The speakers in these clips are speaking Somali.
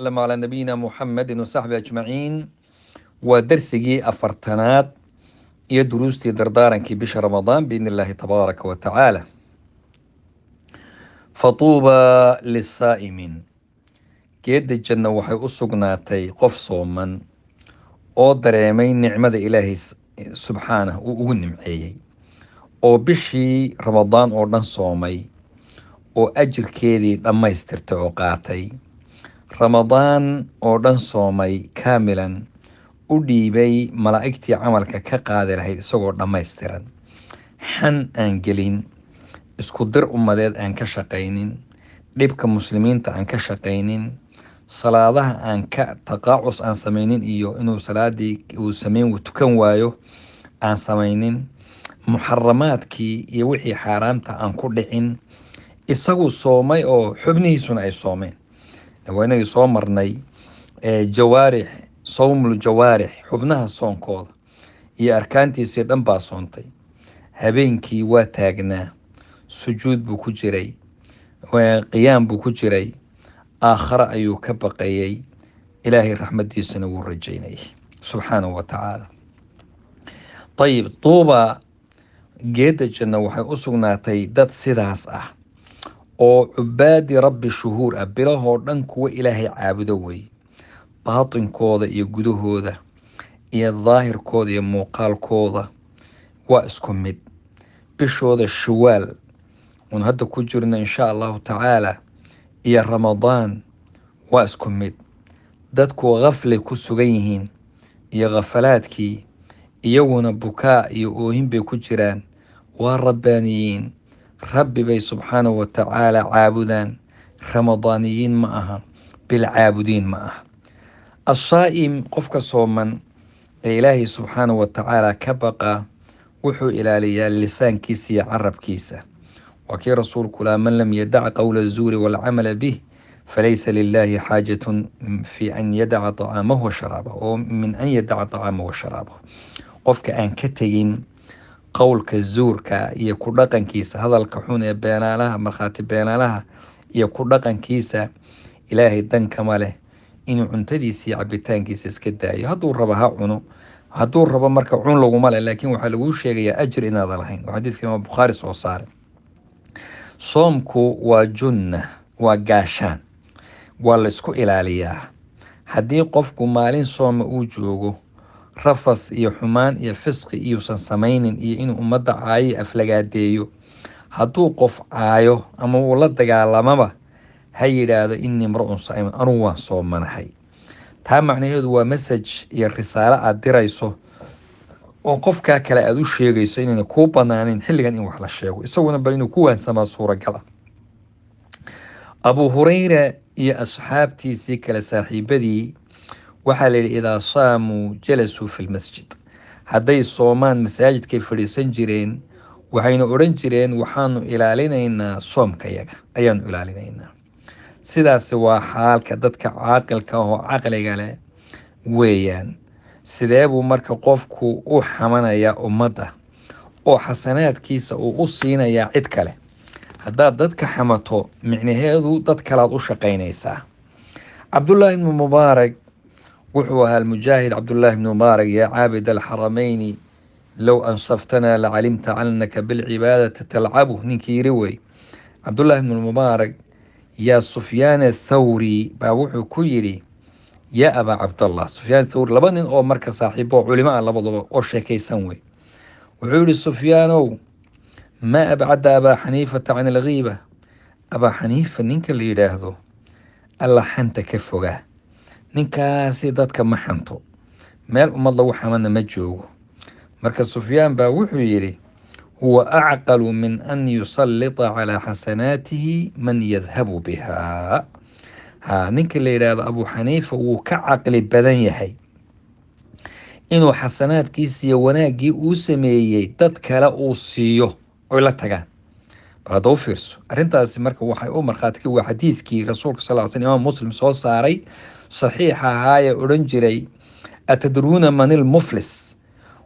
وسلم على نبينا محمد وصحبه أجمعين ودرسي أفرتنات iyo duruustii dardaarankii bisha ramadaan biidni illaahi tabaaraka wa tacaala fatuuba lisaa'imiin geedda janno waxay u sugnaatay qof sooman oo dareemay nicmada ilaahay subxaanah uu ugu nimceeyey oo bishii ramadaan oo dhan soomay oo ajirkeedii dhammaystirtay oo qaatay ramadaan oo dhan soomay kaamilan u dhiibay malaa'igtii camalka ka qaadi lahayd isagoo dhammaystiran xan aan gelin isku dir ummadeed aan ka shaqaynin dhibka muslimiinta aan ka shaqaynin salaadaha aan ka taqaacus aan samaynin iyo inuu salaadii uu samayn tukan waayo aan samaynin muxaramaadkii iyo wixii xaaraamta aan ku dhicin isagu soomay oo xubnihiisuna ay soomeen waa inagii soo marnay jawaarix sawmul jawaarix xubnaha soonkooda iyo arkaantiisii dhan baa soontay habeenkii waa taagnaa sujuud buu ku jiray qiyaam buu ku jiray aakhare ayuu ka baqayay ilaahay raxmadiisana wuu rajaynayay subxaanahu wa tacaala ayib tuuba geedda janno waxay u sugnaatay dad sidaas ah oo cubaadi rabbi shuhuur ah bilahoo dhan kuwa ilaahay caabudo wey baatinkooda iyo gudahooda iyo daahirkooda iyo muuqaalkooda waa isku mid bishooda shawaal uun hadda ku jirno insha allahu tacaala iyo ramadaan waa isku mid dadku khaflay ku sugan yihiin iyo khafalaadkii iyaguna bukaa iyo oohin bay ku jiraan waa rabbaaniyiin rabbi bay subxaanahu wa tacaala caabudaan ramadaaniyiin ma aha bilcaabudiin ma aha assaa'im qofka sooman ee ilaahay subxaanahu wa tacaala ka baqa wuxuu ilaaliyaa lisaankiisa iyo carabkiisa waa kii rasuulku laa man lam yadac qowla azuuri waalcamala bih falaysa lilaahi xaajatun fi an yadaca طacaamahu wa sharaabahu oo min an yadaca طacaamahu wa sharaabahu qofka aan ka tegin qowlka zuurka iyo ku dhaqankiisa hadalka xun ee beenaalaha markhaati beenaalaha iyo ku dhaqankiisa ilaahay dankama leh inuu cuntadiisa iyo cabitaankiisa iska daayo hadduu rabo ha cuno hadduu rabo marka cun laguma leh laakiin waxaa laguu sheegayaa ajir inaada lahayn oo xadiidka imaam bukhaari soo saaray soomku waa junna waa gaashaan waa laysku ilaaliyaa haddii qofku maalin sooma uu joogo rafath iyo xumaan iyo fisqi iyuusan samaynin iyo inuu ummadda caayo aflagaadeeyo hadduu qof caayo ama uu la dagaalamaba ha yidhaahdo innii imru'un saa'imun anugu waan soomanahay taa macnaheedu waa messaj iyo risaalo aad dirayso oo qofkaa kale aada u sheegayso inayna kuu banaanin xilligan in wax la sheego isaguna bal inuu ku waansamaa suuragala abu hurayra iyo asxaabtiisii kale saaxiibadii waxaa layidhi idaa saamuu jalasuu fi lmasjid hadday soomaan masaajidkay fadhiisan jireen waxaynu odhan jireen waxaanu ilaalinaynaa soomkayaga ayaanu ilaalinaynaa sidaasi waa xaalka dadka caaqilka ah oo caqliga leh weeyaan sidee buu marka qofku u xamanayaa ummadda oo xasanaadkiisa uu u siinayaa cid kale haddaad dadka xamato micnaheedu dad kalaad u shaqaynaysaa cabdullaahi ibnu mubaarak wuxuu ahaa almujaahid cabdullaahi ibnu mubaarak yaa caabid alxaramayni low ansaftanaa lacalimta annaka bilcibaadati talcabu ninkii yiri wey cabdullaahi ibnu mubaarak yaa sufyaan athawri baa wuxuu ku yidhi yaa abaa cabdallah sufyaan athawri laba nin oo marka saaxiibo culimo ah labadaba oo sheekaysan wey wuxuu yihi sufyaanow maa abcada abaa xaniifata can alghiiba abaa xaniifa ninka la yidhaahdo alla xanta ka fogaa ninkaasi dadka ma xanto meel ummad lagu xamana ma joogo marka sufyaan baa wuxuu yidhi huwa acqalu min an yusallita calaa xasanaatihi man yadhabu bihaa ninka la yidhaahdo abuu xaniifa wuu ka caqli badan yahay inuu xasanaadkiisa iyo wanaaggii uu sameeyey dad kale uu siiyo oy la tagaan bal hadda u fiirso arrintaasi marka waxay u markhaati ka waa xadiidkii rasuulka sal sl imaam muslim soo saaray saxiixa ahaayee odhan jiray atadruuna man ilmuflis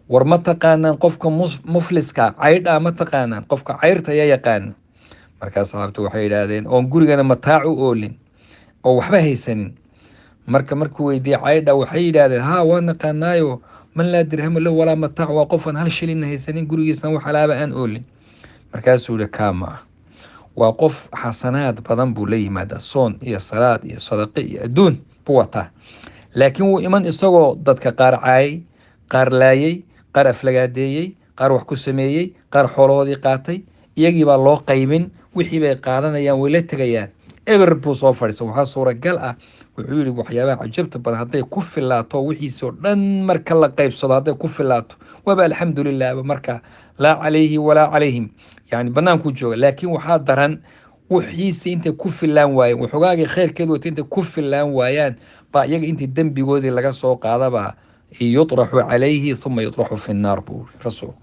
war ma taqaanaan qofka mufliska caydhaa ma taqaanaan qofka cayrta ayaa yaqaana markaas saxaabtu waxay yidhaahdeen oon gurigana mataac u oolin oo waxba haysanin markuu weydiiyey caydha waxay yidhaahdeen haa waa naqaanaayo man laa dirhama lahu walaa mataac, waa qofaan hal shilina haysanin gurigiisna wax alaaba aan oolin. markaasuu yihi kaa ma ah, waa qof xasanaad badan buu la yimaadaa, soon iyo salaad iyo sadaqe iyo adduun buu wataa, laakiin wuu iman isagoo dadka qaar caayay, qaar laayay, qaar aflagaadeeyey, qaar wax ku sameeyey, qaar xoolahoodii qaatay. iyagii baa loo qaybin, wixii bay qaadanayaan, way la tegayaan, eber buu soo fadhiisa. waxaa suuragal ah, wuxuu yihi waxyaabaha cajabta badan hadday ku filaato wixiisoo dhan marka la qaybsado, hadday ku filaato waaba alxamdulilah, marka laa calayhi walaa calayhim, yani bannaankuu jooga. laakiin waxaa daran wixiisi intay ku filaan waayeen, waxoogaagii khayrkeed wata intay ku filaan waayaan, baa iyaga intii dembigoodii laga soo qaadaba yuطraxu calayhi uma yuطraxu fi nnaar buu rasuulku.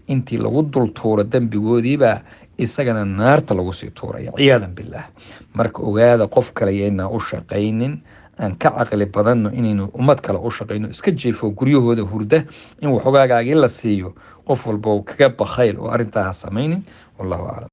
intii lagu dul tuuro dembigoodiibaa isagana naarta lagu sii tuuraya ciyaadan billaah. marka ogaada, qof kale yaynaa u shaqaynin, aan ka caqli badanno inaynu ummad kale u shaqayno. iska jeefo guryahooda hurda in waxoogaagaagii la siiyo, qof walba kaga bakhayl oo arrintaa ha samaynin. wallahu aclam.